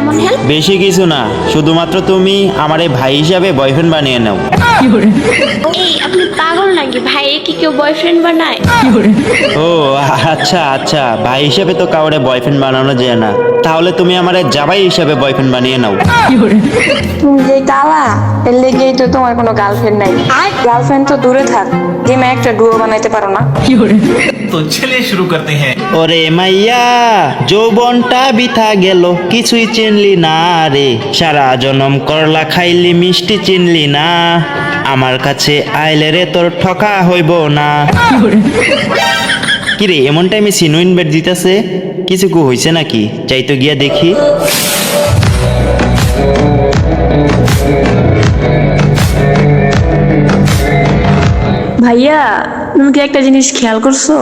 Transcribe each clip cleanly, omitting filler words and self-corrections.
কেমন হেল্প? বেশি কিছু না, শুধুমাত্র তুমি আমার এই ভাই হিসাবে বয়ফ্রেন্ড বানিয়ে নাও। এই আপনি পাগল নাকি? ভাইয়ে কি কেউ বয়ফ্রেন্ড বানায়? ও আচ্ছা আচ্ছা, ভাই হিসেবে তো কাউরে বয়ফ্রেন্ড বানানো যায় না, তাহলে তুমি আমার জামাই হিসেবে বয়ফ্রেন্ড বানিয়ে নাও। তুমি যে কালা এর লেগেই তো তোমার কোনো গার্লফ্রেন্ড নাই। আর গার্লফ্রেন্ড তো দূরে থাক, গেমে একটা ডুয়ো বানাইতে পারো না? तो चलिए शुरू करते हैं। ওরে মাইয়া, যৌবনটা বিথা গেল, কিছুই চিনলি না রে, সারা জনম করলা খাইলি মিষ্টি চিনলি না, আমার কাছে আইলে রে তোর ঠকা হইব না। কিরে এমন টাইমে সিনু ইনভাইট দিতেছে, কিছু কু হইছে নাকি? যাই তো গিয়া দেখি। ভাইয়া, তুমি কি একটা জিনিস খেয়াল করছো?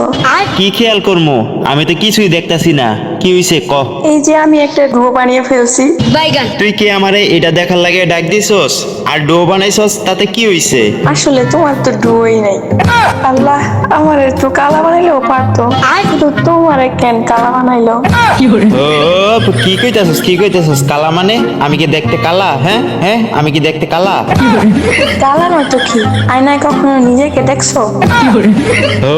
কি খেয়াল করমু? আমি তো কিছুই দেখতাছি না, কি হইছে ক। এই যে আমি একটা ডুয়ো বানিয়ে ফেলছি। বাইগান। তুই কি আমারে এটা দেখার লাগে ডাক দিছস? আর ডো বানাইছস, তাতে কি হইছে? আসলে তোমার তো ডুয়োই নাই। আল্লাহ, আমার একটু কালা বানাইলেও পারতো, কিন্তু তোমার কেন কালা বানাইলো? ও কি কইতাছস, কি কইতাছস? কালা মানে আমি কি দেখতে কালা? হ্যাঁ হ্যাঁ, আমি কি দেখতে কালা? কালা নয় তো কি? আয়নায় কখনো নিজেকে দেখছো? ও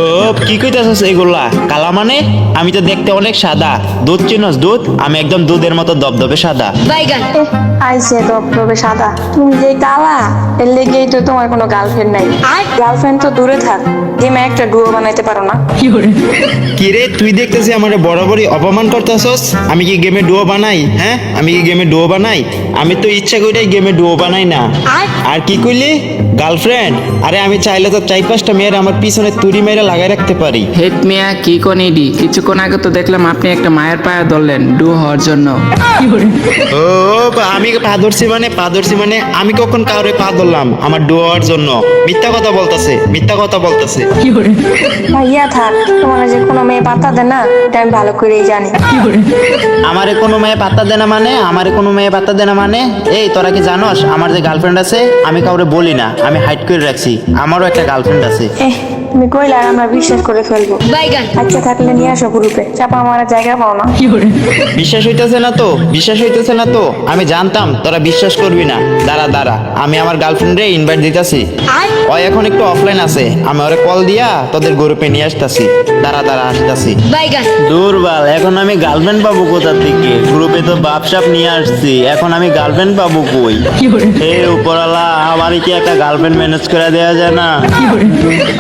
কি কইতাছস এগুলা? কালা মানে আমি তো দেখতে অনেক সাদা। দুধ চিনস দুধ? আমি একদম দুধের মতো দবদবে সাদা। বাইগান। আইসে দবদবে সাদা। তুমি যে কালা এর লেগেই তো তোমার কোনো গার্লফ্রেন্ড নাই। আর গার্লফ্রেন্ড তো দূরে থাক, গেমে একটা ডুয়ো বানাইতে পারো না? কি রে, তুই দেখতেছি আমার বরাবরই অপমান করতেছস? আমি কি গেমে ডুয়ো বানাই? হ্যাঁ, আমি কি গেমে ডুয়ো বানাই? আমি তো ইচ্ছা কইরাই গেমে ডুয়ো বানাই না। আর কি কইলি? গার্লফ্রেন্ড? আরে আমি চাইলে তো 4-5টা মেয়ের আমার পিছনে তুড়ি মেরে লাগাই রাখতে পারি। হেট মিয়া, কি কোন ইডি? কিছুক্ষণ আগে তো দেখলাম আপনি একটা মায়ের পায়ে ধরলেন ডু হওয়ার জন্য। ও আমি পা ধরছি মানে? পা ধরছি মানে? আমি কখন কাউরে পা ধরলাম আমার ডুয়ার জন্য? মিথ্যা কথা বলতেছে, মিথ্যা কথা বলতেছে। ভাইয়া থাক, তোমার যে কোনো মেয়ে পাত্তা দেয় না, এটা আমি ভালো করেই জানি। আমারে কোনো মেয়ে পাত্তা দেয় না মানে? আমারে কোনো মেয়ে পাত্তা দেয় না মানে? এই তোরা কি জানোস আমার যে গার্লফ্রেন্ড আছে, আমি কাউরে বলি না, আমি হাইড করে রাখছি। আমারও একটা গার্লফ্রেন্ড আছে। তুমি কইলে আর আমরা বিশ্বাস করে ফেলবো। বাইগান। আচ্ছা থাকলে নিয়ে আসো গ্রুপে, চাপা আমার জায়গা পাও না। বিশ্বাস হইতেছে না তো? বিশ্বাস হইতেছে না তো? আমি জানতাম তোরা বিশ্বাস করবি না। দাঁড়া দাঁড়া, আমি আমার গার্লফ্রেন্ডে ইনভাইট দিতেছি। ও এখন একটু অফলাইন আছে, আমি ওরে কল দিয়া তোদের গ্রুপে নিয়ে আসতেছি। দাঁড়া দাঁড়া, আসতেছি। বাইগান। দুর্বল, এখন আমি গার্লফ্রেন্ড পাবো কোথা থেকে? গ্রুপে তো বাপসাপ নিয়ে আসছি, এখন আমি গার্লফ্রেন্ড পাবো কই? হে উপরওয়ালা, আমারই কি একটা গার্লফ্রেন্ড ম্যানেজ করে দেওয়া যায় না?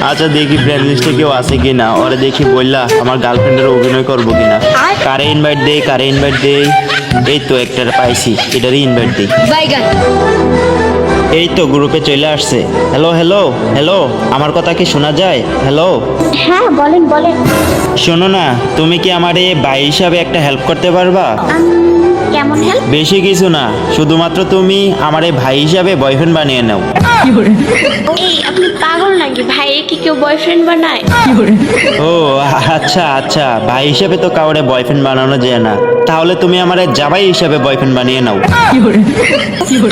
আচ্ছা দেখি ফ্রেন্ড লিস্টে কেউ আছে কিনা, ওরে দেখি বললা আমার গার্লফ্রেন্ডের অভিনয় করবো কিনা। কারে ইনভাইট দেই, কারে ইনভাইট দেই? এই তো একটা পাইছি, এটারই ইনভাইট দেই। বাইগান। এই তো গ্রুপে চলে আসছে। হ্যালো হ্যালো হ্যালো, আমার কথা কি শোনা যায়? হ্যালো, হ্যাঁ বলেন বলেন। শোনো না, তুমি কি আমার এই ভাই হিসাবে একটা হেল্প করতে পারবা? কেমন হেল্প? বেশি কিছু না, শুধুমাত্র তুমি আমার এই ভাই হিসাবে বয়ফ্রেন্ড বানিয়ে নাও। এই আপনি পাগল নাকি? ভাইয়ে কি কেউ বয়ফ্রেন্ড বানায়? ও আচ্ছা আচ্ছা, ভাই হিসাবে তো কাউরে বয়ফ্রেন্ড বানানো যায় না, তাহলে তুমি আমার জামাই হিসাবে বয়ফ্রেন্ড বানিয়ে নাও।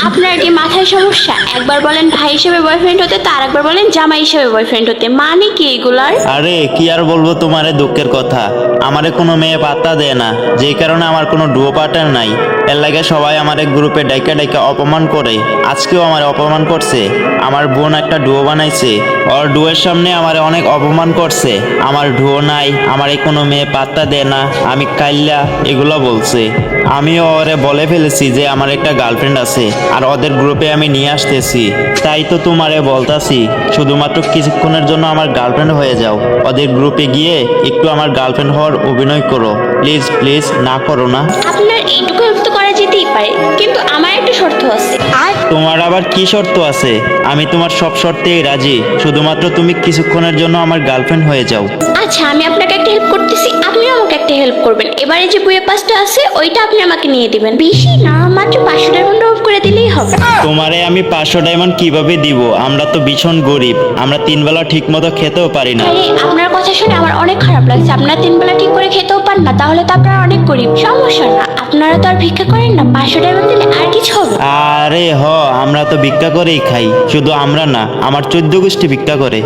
আপনার কি মাথায় সমস্যা? একবার বলেন ভাই হিসেবে বয়ফ্রেন্ড হতে, তো আরেকবার বলেন জামাই হিসেবে বয়ফ্রেন্ড হতে। মানে কি এগুলার? আরে কি আর বলবো তোমারে দুঃখের কথা, আমারে কোনো মেয়ে পাত্তা দেয় না, যেই কারণে আমার কোনো ডুয়ো পার্টনার নাই। এর লাগে সবাই আমার গ্রুপে ডাইকা ডাইকা অপমান করে। আজকেও আমার অপমান করছে। আমার বোন একটা ডুয়ো বানাইছে, ওর ডুয়োর সামনে আমার অনেক অপমান করছে। আমার ডুয়ো নাই, আমার কোনো মেয়ে পাত্তা দেয় না, আমি কাইল্লা এগুলো বলছে। আমিও ওরে বলে ফেলেছি যে আমার একটা গার্লফ্রেন্ড আছে, আর ওদের গ্রুপে আমি নিয়ে আসতেছি। তাই তো তোমারে বলতাছি, শুধুমাত্র কিছুক্ষণের জন্য আমার গার্লফ্রেন্ড হয়ে যাও। ওদের গ্রুপে গিয়ে একটু আমার গার্লফ্রেন্ড হওয়ার অভিনয় করো, প্লিজ প্লিজ, না করো না। আপনার এইটুকু হেল্প তো করা যেতেই পারে, কিন্তু আমার একটা শর্ত আছে। আর তোমার আবার কি শর্ত আছে? আমি তোমার সব শর্তেই রাজি, শুধুমাত্র তুমি কিছুক্ষণের জন্য আমার গার্লফ্রেন্ড হয়ে যাও। আচ্ছা, আমি আপনাকে একটা হেল্প করতেছি, আপনি আমাকে একটা হেল্প করবেন। এবারে যে বইয়ের পাসটা আছে ওইটা আপনি আমাকে নিয়ে দিবেন। বেশি না, মাত্র 500 ডায়মন্ড অফ করে দিলেই হবে। তোমারে আমি 500 ডায়মন্ড কিভাবে দিব? আমরা তো ভীষণ গরিব, আমরা 3 বেলা ঠিক মতো খেতেও পারি না। আরে আপনার কথা শুনে আমার অনেক খারাপ লাগছে। আপনারা 3 বেলা ঠিক করে খেতেও পান না, তাহলে তো আপনারা অনেক গরিব। সমস্যা না, আপনারা তো আর ভিক্ষা করেন না, 500 ডায়মন্ড দিলে আর কিছু হবে। আরে আমরা তো ভিক্ষা করেই খাই। শুধু আমরা না, আমার 14 গোষ্ঠী ভিক্ষা করে।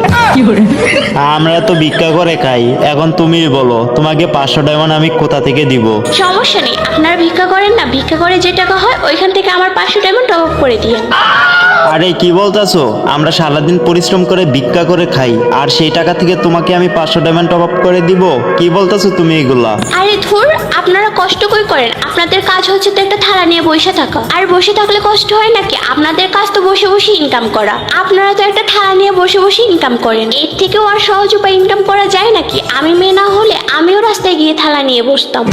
আমরা তো ভিক্ষা করে খাই। এখন তুমি বলো, তোমাকে 500 ডায়মন্ড আমি কোথা থেকে দিব? সমস্যা নেই, আপনারা ভিক্ষা করেন না, ভিক্ষা করে যে টাকা হয় ওইখান থেকে আমার 500 ডায়মন্ড টপ আপ করে দিয়েন। আরে কি বলতাছো? আমরা সারাদিন পরিশ্রম করে ভিক্ষা করে খাই, আর সেই টাকা থেকে তোমাকে আমি 500 ডায়মন্ড টপ আপ করে দিব? কি বলতাছো তুমি এগুলা? আরে ধুর, আপনারা কষ্ট করেন? আপনাদের কাজ হচ্ছে তো একটা থালা নিয়ে বসে থাকা, আর বসে থাকলে কষ্ট হয় নাকি? আপনাদের কাজ তো বসে বসে ইনকাম করা, আপনারা তো একটা থালা নিয়ে বসে বসে ইনকাম করেন। এর থেকেও আর সহজ উপায় ইনকাম করা যায় নাকি? আমি মেয়ে না হলে আমিও রাস্তায় গিয়ে থালা নিয়ে বসতাম।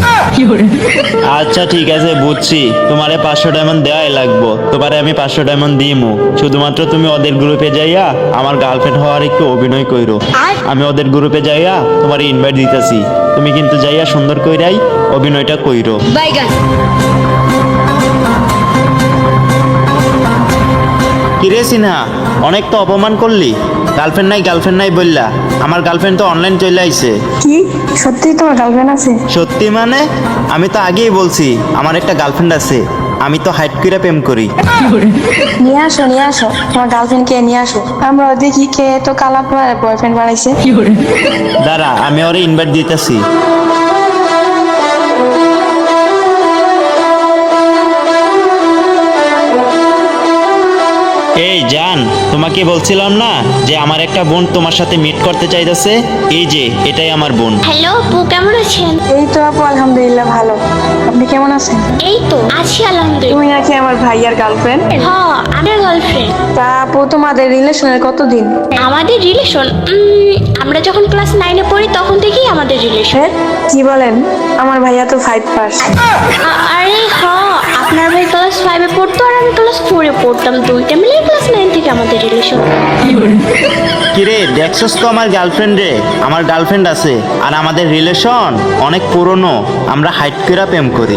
আচ্ছা ঠিক আছে, বুঝছি, তোমারে 500 ডায়মন্ড দেওয়াই লাগবো। তোমারে আমি 500 ডায়মন্ড দিমু, শুধুমাত্র তুমি ওদের গ্রুপে যাইয়া আমার গার্লফ্রেন্ড হওয়ার একটু অভিনয় কইরো। আমি ওদের গ্রুপে যাইয়া তোমার ইনভাইট দিতেছি, তুমি কিন্তু যাইয়া সুন্দর কইরাই অভিনয়টা কইরো। কিরে সিনহা, অনেক তো অপমান করলি। গার্লফ্রেন্ড নাই বললা, আমার গার্লফ্রেন্ড তো অনলাইন চলে আইছে। কি সত্যি তোমার গার্লফ্রেন্ড আছে? সত্যি মানে? আমি তো আগেই বলছি আমার একটা গার্লফ্রেন্ড আছে, আমি তো হাইট কইরা প্রেম করি। নিয়ে আসো তোমার গার্লফ্রেন্ডকে নিয়ে আসো, আমরা দেখি কে তো কালা বয়ফ্রেন্ড বানাইছে। দাঁড়া, আমি ওরে ইনভাইট দিতেছি। এই জান, তোমাকে বলছিলাম না যে আমার একটা বোন তোমার সাথে মিট করতে চাইতেছে? এই যে এটাই আমার বোন। হ্যালো আপু, কেমন আছেন? এই তো আপু আলহামদুলিল্লাহ ভালো, আপনি কেমন আছেন? এই তো আছি আলহামদুলিল্লাহ। তুমি নাকি আমার ভাইয়ার গার্লফ্রেন্ড? হ্যাঁ, আমার গার্লফ্রেন্ড। তা আপু তোমাদের রিলেশনের কতদিন? আমাদের রিলেশন আমরা যখন ক্লাস 9-এ পড়ি তখন থেকেই আমাদের রিলেশন। কি বলেন? আমার ভাইয়া তো 5 পাস। আরে হ্যাঁ, আপনার ভাই ক্লাস 5-এ পড়তো আর আমি ক্লাস 4-এ পড়তাম, দুইটা মিলে ক্লাস 9 থেকে আমাদের রিলেশন। কিরে দেখছস তো আমার গার্লফ্রেন্ড রে, আমার গার্লফ্রেন্ড আছে, আর আমাদের রিলেশন অনেক পুরনো, আমরা হাইট কইরা প্রেম করি।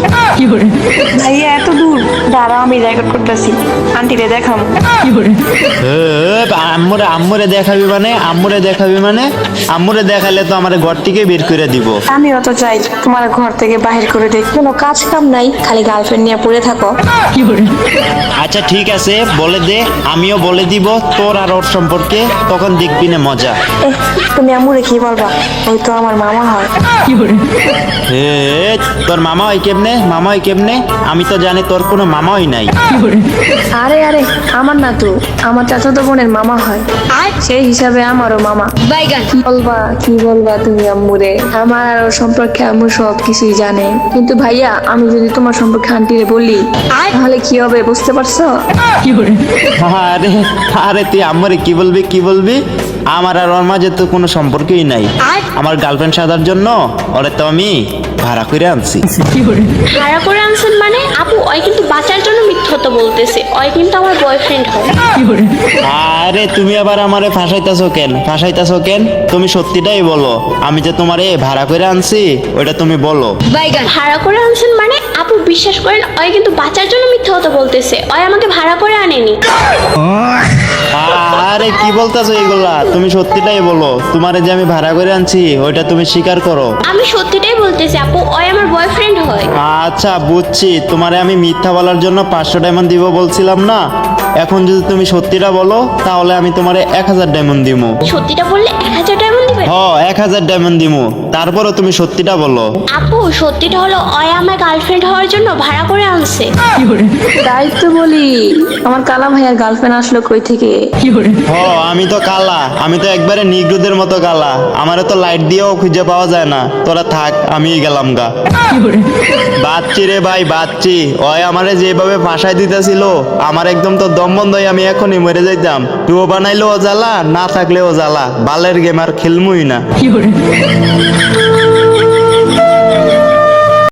ভাইয়া এত দূর? দাঁড়াও আমি রেকর্ড করতেছি, আন্টিরে দেখাম। আম্মুরে দেখাবি মানে? আম্মুরে দেখালে তো আমার ঘর থেকে বের করে দিব। আমিও তো চাই তোমার ঘর থেকে বাহির করে দেখ, কোনো কাজ কাম নাই, খালি গার্লফ্রেন্ড নিয়ে পড়ে থাকো। আচ্ছা ঠিক আছে, বলে দে, আমিও বলে দিব তোর আর ওর সম্পর্কে, তখন দেখবি না মজা। তুমি আম্মুরে কি বলবা? ওই তো আমার মামা হয়। তোর মামা হয় কেমনে? আমি তো জানি তোর কোনো মামা হয় নাই। আরে আমার না তো, আমার চাচাতো বোনের মামা হয়, সেই হিসাবে আমারও মামা। কি বলবা তুমি আম্মুরে? আমার আর ওর সম্পর্কে আম্মু সব কিছুই জানে, কিন্তু ভাইয়া আমি যদি তোমার সম্পর্কে আন্টিরে বলি তাহলে কি হবে বুঝতে পারছো? আরে তুই আম্মুরে কি বলবি? আমার আর ওর মাঝে তো কোনো সম্পর্কই নাই। আমার গার্লফ্রেন্ড সাজার জন্য ওরে তো আমি ভাড়া করে আনছি। ভাড়া করে আনছেন মানে? আপু, ওই কিন্তু বাঁচার জন্য মিথ্যা বলতেছে, ওই কিন্তু আমার বয়ফ্রেন্ড হয়। আরে তুমি আবার আমারে ফাঁসাইতাছো কেন? তুমি সত্যিটাই বলো, আমি যে তোমারে ভাড়া করে আনছি ওইটা তুমি বলো। ভাড়া করে আনছেন মানে? আপু বিশ্বাস করেন, ওই কিন্তু বাঁচার জন্য মিথ্যা বলতেছে, ওই আমাকে ভাড়া করে আনেনি। আরে কি বলতাছো এগুলা? তুমি সত্যিটাই বলো, তোমারে যে আমি ভাড়া করে আনছি ওইটা তুমি স্বীকার করো। আমি সত্যিটাই বলতেছি আপু, ওই আমার বয়ফ্রেন্ড হয়। আচ্ছা বুঝছি, তোমারে আমি মিথ্যা বলার জন্য 500 ডায়মন্ড দিব বলছিলাম না? এখন যদি তুমি সত্যিটা বলো তাহলে আমি তোমারে 1000 ডায়মন্ড দিব। সত্যিটা বললে 1000 ডায়মন্ড দিবেন? 1000 ডায়মন্ড দিব, তারপরও তুমি সত্যিটা বলো। আপু সত্যিটা হলো, ওই আমার গার্লফ্রেন্ড হওয়ার জন্য ভাড়া করে আনছে। তাই তো বলি, আমার কালা ভাইয়ার গার্লফ্রেন্ড আসলো কই থেকে? আমি তো কালা, আমি তো একবারে নিগ্রোদের মতো কালা, আমারে তো লাইট দিয়েও খুঁজে পাওয়া যায় না। তোরা থাক, আমিই গেলাম গা। বাচ্চি রে ভাই, বাচ্চি, ওই আমারে যেভাবে ফাঁসাই দিতেছিল, আমার একদম তো দম বন্ধ হয়ে আমি এখনই মরে যাইতাম। টুও বানাইলেও জ্বালা, না থাকলেও জ্বালা, বালের গেম আর খেলমুই না।